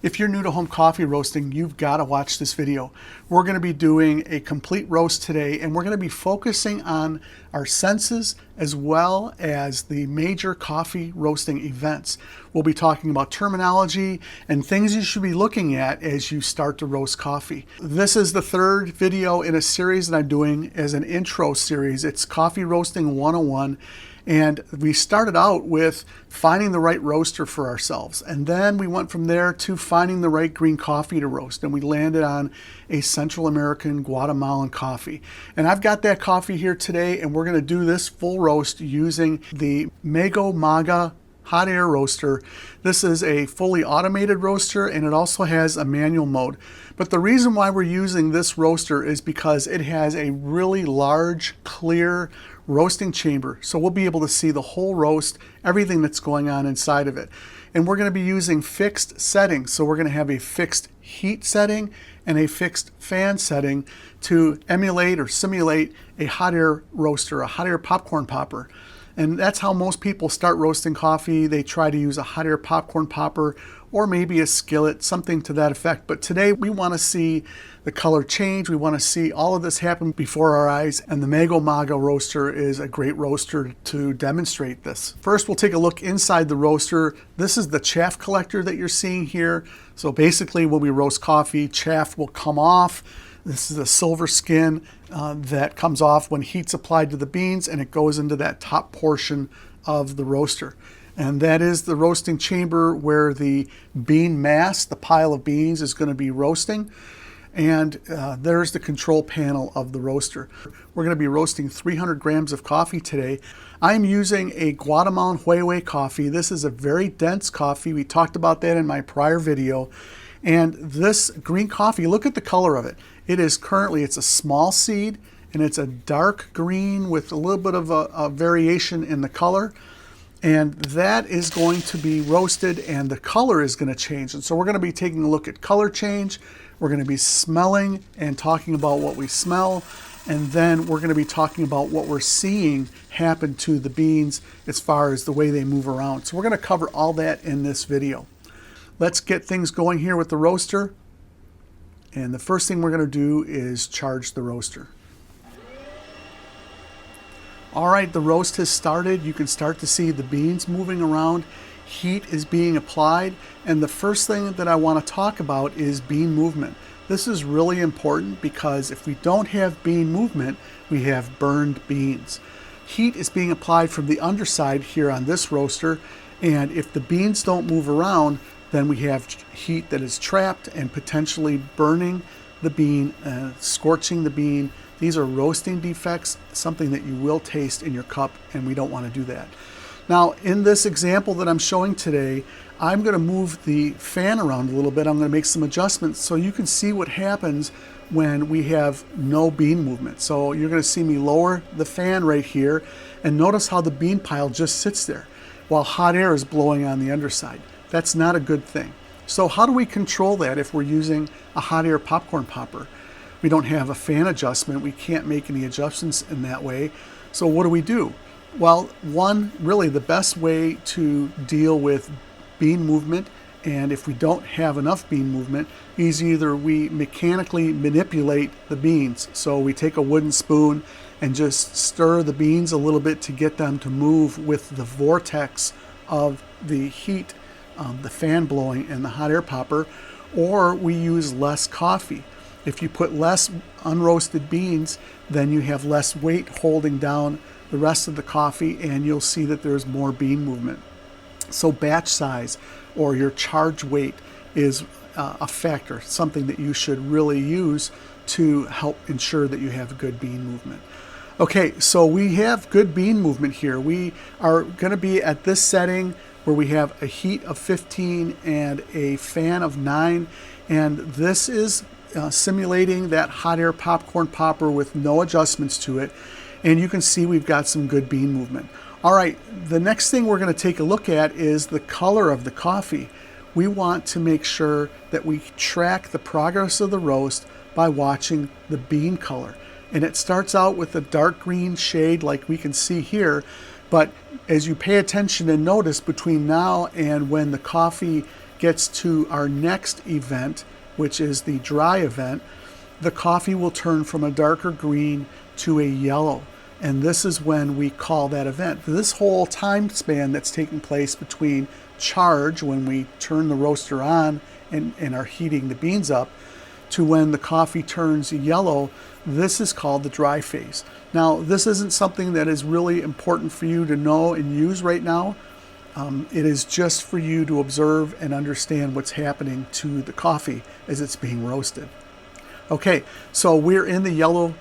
If you're new to home coffee roasting, you've got to watch this video. We're going to be doing a complete roast today, and we're going to be focusing on our senses as well as the major coffee roasting events. We'll be talking about terminology and things you should be looking at as you start to roast coffee. This is the third video in a series that I'm doing as an intro series. It's Coffee Roasting 101. And we started out with finding the right roaster for ourselves. And then we went from there to finding the right green coffee to roast. And we landed on a Central American Guatemalan coffee. And I've got that coffee here today, and we're going to do this full roast using the Maga hot air roaster. This is a fully automated roaster, and it also has a manual mode. But the reason why we're using this roaster is because it has a really large, clear roasting chamber. So we'll be able to see the whole roast, everything that's going on inside of it. And we're going to be using fixed settings. So we're going to have a fixed heat setting and a fixed fan setting to emulate or simulate a hot air roaster, a hot air popcorn popper. And that's how most people start roasting coffee. They try to use a hot air popcorn popper or maybe a skillet, something to that effect. But today we want to see the color change. We want to see all of this happen before our eyes. And the Maga roaster is a great roaster to demonstrate this. First, we'll take a look inside the roaster. This is the chaff collector that you're seeing here. So basically when we roast coffee, chaff will come off. This is a silver skin that comes off when heat's applied to the beans, and it goes into that top portion of the roaster. And that is the roasting chamber where the bean mass, the pile of beans, is going to be roasting. And there's the control panel of the roaster. We're going to be roasting 300 grams of coffee today. I'm using a Guatemalan Huehue coffee. This is a very dense coffee. We talked about that in my prior video. And this green coffee, look at the color of it. It is currently, it's a small seed, and it's a dark green with a little bit of a variation in the color. And that is going to be roasted, and the color is going to change. And so we're going to be taking a look at color change. We're going to be smelling and talking about what we smell. And then we're going to be talking about what we're seeing happen to the beans as far as the way they move around. So we're going to cover all that in this video. Let's get things going here with the roaster. And the first thing we're going to do is charge the roaster. All right, the roast has started. You can start to see the beans moving around. Heat is being applied. And the first thing that I want to talk about is bean movement. This is really important because if we don't have bean movement, we have burned beans. Heat is being applied from the underside here on this roaster. And if the beans don't move around, then we have heat that is trapped and potentially burning the bean, scorching the bean. These are roasting defects, something that you will taste in your cup, and we don't want to do that. Now, in this example that I'm showing today, I'm going to move the fan around a little bit. I'm going to make some adjustments so you can see what happens when we have no bean movement. So you're going to see me lower the fan right here, and notice how the bean pile just sits there while hot air is blowing on the underside. That's not a good thing. So how do we control that if we're using a hot air popcorn popper? We don't have a fan adjustment. We can't make any adjustments in that way. So what do? Well, really the best way to deal with bean movement, and if we don't have enough bean movement, is either we mechanically manipulate the beans. So we take a wooden spoon and just stir the beans a little bit to get them to move with the vortex of the heat, the fan blowing and the hot air popper, or we use less coffee. If you put less unroasted beans, then you have less weight holding down the rest of the coffee, and you'll see that there's more bean movement. So batch size or your charge weight is a factor, something that you should really use to help ensure that you have good bean movement. Okay, so we have good bean movement here. We are going to be at this setting where we have a heat of 15 and a fan of 9, and this is simulating that hot air popcorn popper with no adjustments to it, and you can see we've got some good bean movement. All right, the next thing we're going to take a look at is the color of the coffee. We want to make sure that we track the progress of the roast by watching the bean color. And it starts out with a dark green shade like we can see here, but as you pay attention and notice between now and when the coffee gets to our next event, which is the dry event, the coffee will turn from a darker green to a yellow. And this is when we call that event. This whole time span that's taking place between charge, when we turn the roaster on and are heating the beans up, to when the coffee turns yellow, this is called the dry phase. Now, this isn't something that is really important for you to know and use right now. It is just for you to observe and understand what's happening to the coffee as it's being roasted. Okay, so we're in the yellow,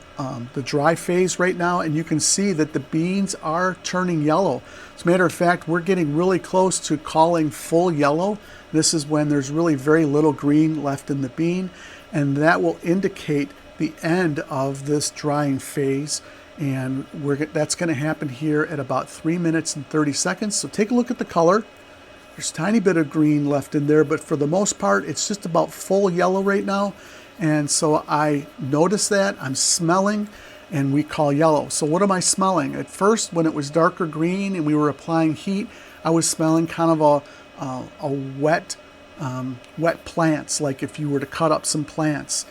the dry phase right now, and you can see that the beans are turning yellow. As a matter of fact, we're getting really close to calling full yellow. This is when there's really very little green left in the bean, and that will indicate the end of this drying phase. And that's going to happen here at about 3 minutes and 30 seconds. So take a look at the color. There's a tiny bit of green left in there, but for the most part, it's just about full yellow right now. And so I notice that, I'm smelling, and we call yellow. So what am I smelling? At first, when it was darker green and we were applying heat, I was smelling kind of a wet plants, like if you were to cut up some plants,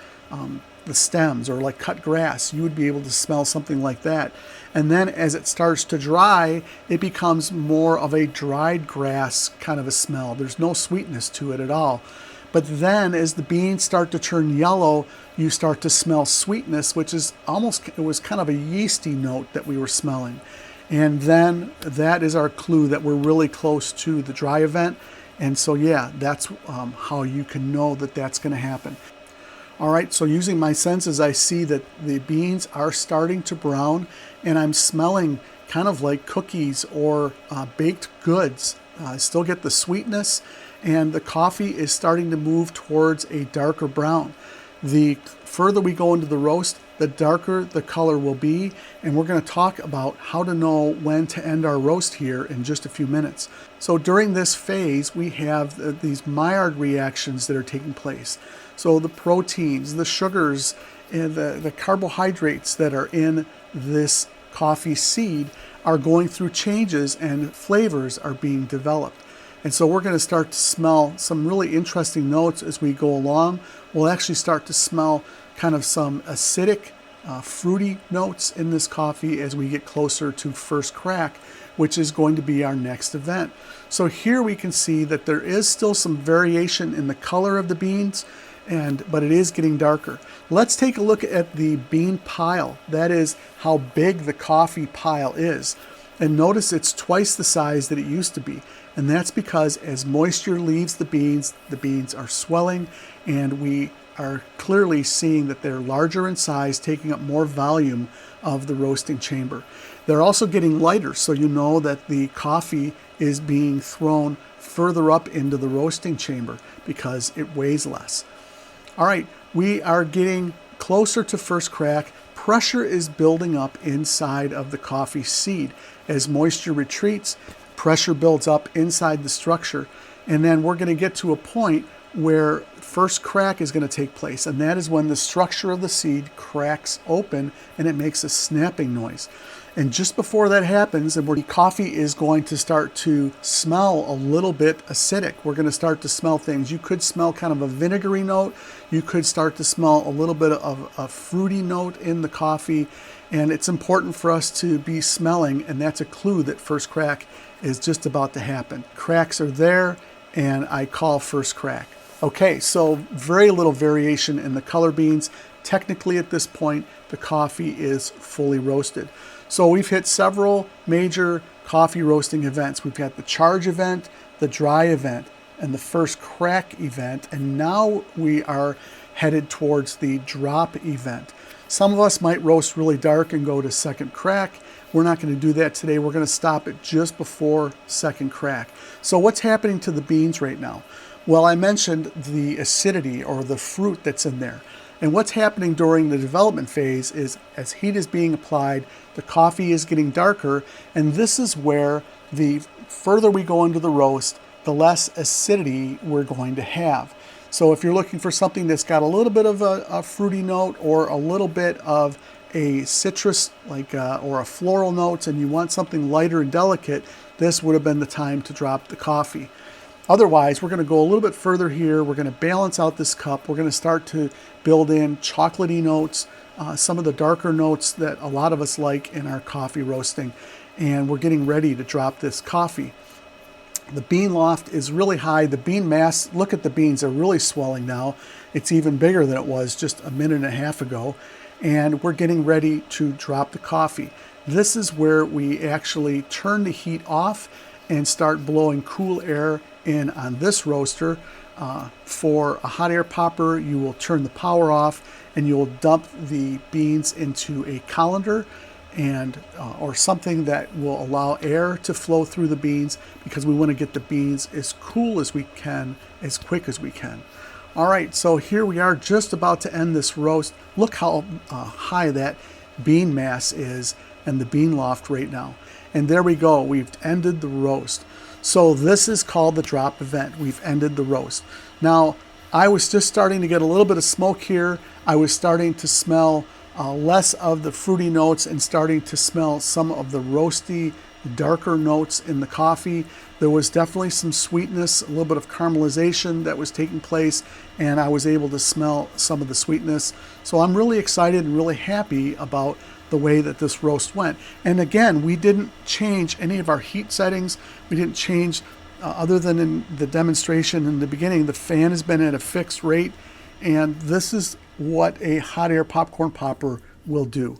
the stems, or like cut grass, you would be able to smell something like that. And then as it starts to dry, it becomes more of a dried grass kind of a smell. There's no sweetness to it at all. But then as the beans start to turn yellow, you start to smell sweetness, which is almost, it was kind of a yeasty note that we were smelling. And then that is our clue that we're really close to the dry event. And so yeah, that's how you can know that that's going to happen. All right, so using my senses, I see that the beans are starting to brown, and I'm smelling kind of like cookies or baked goods. I still get the sweetness, and the coffee is starting to move towards a darker brown. The further we go into the roast, the darker the color will be, and we're going to talk about how to know when to end our roast here in just a few minutes. So during this phase, we have these Maillard reactions that are taking place. So the proteins, the sugars, and the carbohydrates that are in this coffee seed are going through changes, and flavors are being developed. And so we're going to start to smell some really interesting notes as we go along. We'll actually start to smell kind of some acidic, fruity notes in this coffee as we get closer to first crack, which is going to be our next event. So here we can see that there is still some variation in the color of the beans, but it is getting darker. Let's take a look at the bean pile. That is how big the coffee pile is. And notice it's twice the size that it used to be. And that's because as moisture leaves the beans are swelling, and we are clearly seeing that they're larger in size, taking up more volume of the roasting chamber. They're also getting lighter, so you know that the coffee is being thrown further up into the roasting chamber because it weighs less. All right, we are getting closer to first crack. Pressure is building up inside of the coffee seed. As moisture retreats, pressure builds up inside the structure, and then we're going to get to a point where first crack is going to take place, and that is when the structure of the seed cracks open and it makes a snapping noise. And just before that happens, and where the coffee is going to start to smell a little bit acidic, we're going to start to smell things. You could smell kind of a vinegary note. You could start to smell a little bit of a fruity note in the coffee. And it's important for us to be smelling, and that's a clue that first crack is just about to happen. Cracks are there, and I call first crack. Okay, so very little variation in the color beans. Technically at this point, the coffee is fully roasted. So we've hit several major coffee roasting events. We've got the charge event, the dry event, and the first crack event. And now we are headed towards the drop event. Some of us might roast really dark and go to second crack. We're not going to do that today. We're going to stop it just before second crack. So what's happening to the beans right now? Well, I mentioned the acidity or the fruit that's in there. And what's happening during the development phase is as heat is being applied, the coffee is getting darker, and this is where the further we go into the roast, the less acidity we're going to have. So if you're looking for something that's got a little bit of a fruity note or a little bit of a citrus or a floral notes, and you want something lighter and delicate, this would have been the time to drop the coffee. Otherwise, we're going to go a little bit further here. We're going to balance out this cup. We're going to start to build in chocolatey notes, some of the darker notes that a lot of us like in our coffee roasting. And we're getting ready to drop this coffee. The bean loft is really high. The bean mass, look at the beans, they're really swelling now. It's even bigger than it was just a minute and a half ago. And we're getting ready to drop the coffee. This is where we actually turn the heat off and start blowing cool air in on this roaster. For a hot air popper, you will turn the power off and you'll dump the beans into a colander and or something that will allow air to flow through the beans, because we want to get the beans as cool as we can, as quick as we can. All right, so here we are just about to end this roast. Look how high that bean mass is and the bean loft right now. And there we go, we've ended the roast. So this is called the drop event. We've ended the roast. Now, I was just starting to get a little bit of smoke here. I was starting to smell less of the fruity notes and starting to smell some of the roasty, darker notes in the coffee. There was definitely some sweetness, a little bit of caramelization that was taking place, and I was able to smell some of the sweetness. So I'm really excited and really happy about the way that this roast went. And again, we didn't change any of our heat settings. We didn't change, other than in the demonstration in the beginning, the fan has been at a fixed rate, and this is what a hot air popcorn popper will do.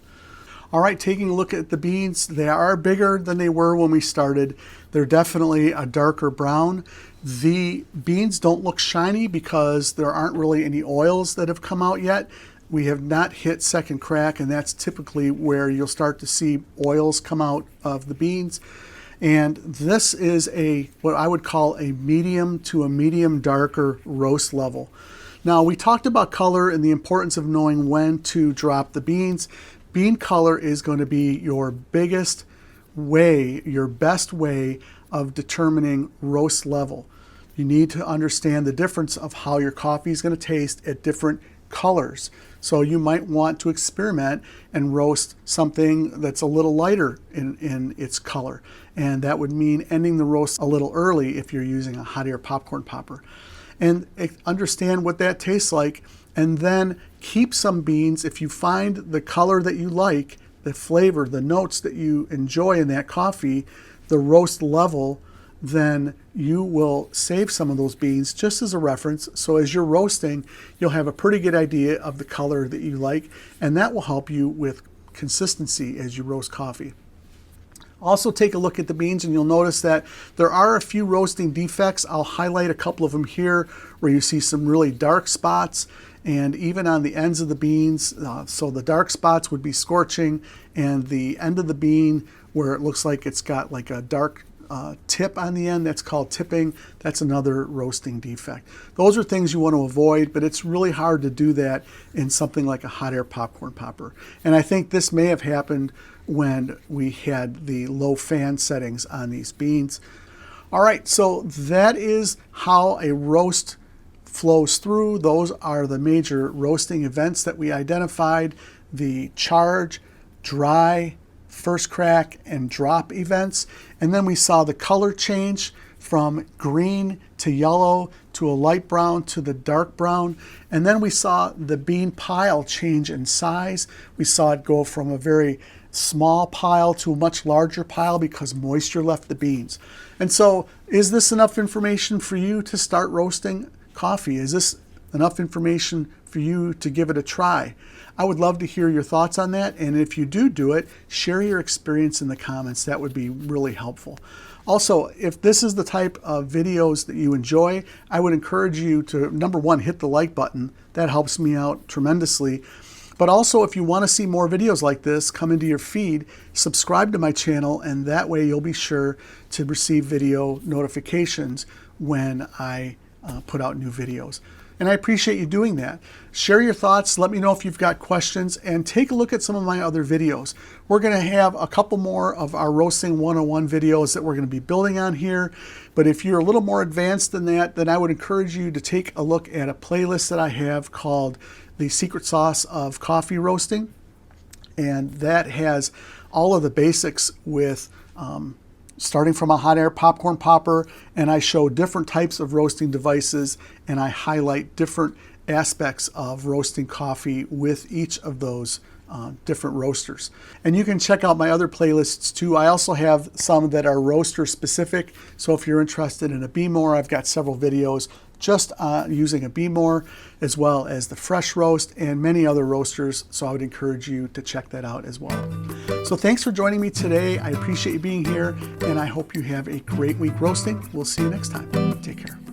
All right, taking a look at the beans, they are bigger than they were when we started. They're definitely a darker brown. The beans don't look shiny because there aren't really any oils that have come out yet. We have not hit second crack, and that's typically where you'll start to see oils come out of the beans. And this is what I would call a medium to a medium darker roast level. Now, we talked about color and the importance of knowing when to drop the beans. Bean color is going to be your biggest way, your best way of determining roast level. You need to understand the difference of how your coffee is going to taste at different colors. So you might want to experiment and roast something that's a little lighter in its color. And that would mean ending the roast a little early if you're using a hot air popcorn popper. And understand what that tastes like, and then keep some beans. If you find the color that you like, the flavor, the notes that you enjoy in that coffee, the roast level, then you will save some of those beans just as a reference. So as you're roasting, you'll have a pretty good idea of the color that you like, and that will help you with consistency as you roast coffee. Also take a look at the beans and you'll notice that there are a few roasting defects. I'll highlight a couple of them here where you see some really dark spots, and even on the ends of the beans. So the dark spots would be scorching, and the end of the bean where it looks like it's got like a dark tip on the end, that's called tipping. That's another roasting defect. Those are things you want to avoid, but it's really hard to do that in something like a hot air popcorn popper. And I think this may have happened when we had the low fan settings on these beans. All right, so that is how a roast flows through. Those are the major roasting events that we identified: the charge, dry, first crack, and drop events. And then we saw the color change from green to yellow to a light brown to the dark brown. And then we saw the bean pile change in size. We saw it go from a very small pile to a much larger pile because moisture left the beans. And so, is this enough information for you to start roasting coffee? Is this enough information for you to give it a try? I would love to hear your thoughts on that, and if you do it, share your experience in the comments. That would be really helpful. Also, if this is the type of videos that you enjoy, I would encourage you to, number one, hit the like button. That helps me out tremendously. But also, if you want to see more videos like this come into your feed, subscribe to my channel, and that way you'll be sure to receive video notifications when I put out new videos. And I appreciate you doing that. Share your thoughts, let me know if you've got questions, and take a look at some of my other videos. We're going to have a couple more of our Roasting 101 videos that we're going to be building on here. But if you're a little more advanced than that, then I would encourage you to take a look at a playlist that I have called The Secret Sauce of Coffee Roasting. And that has all of the basics with starting from a hot air popcorn popper, and I show different types of roasting devices, and I highlight different aspects of roasting coffee with each of those different roasters. And you can check out my other playlists too. I also have some that are roaster specific, so if you're interested in a Bmore, I've got several videos just using a Bmore, as well as the fresh roast and many other roasters, so I would encourage you to check that out as well. So thanks for joining me today. I appreciate you being here, and I hope you have a great week roasting. We'll see you next time. Take care.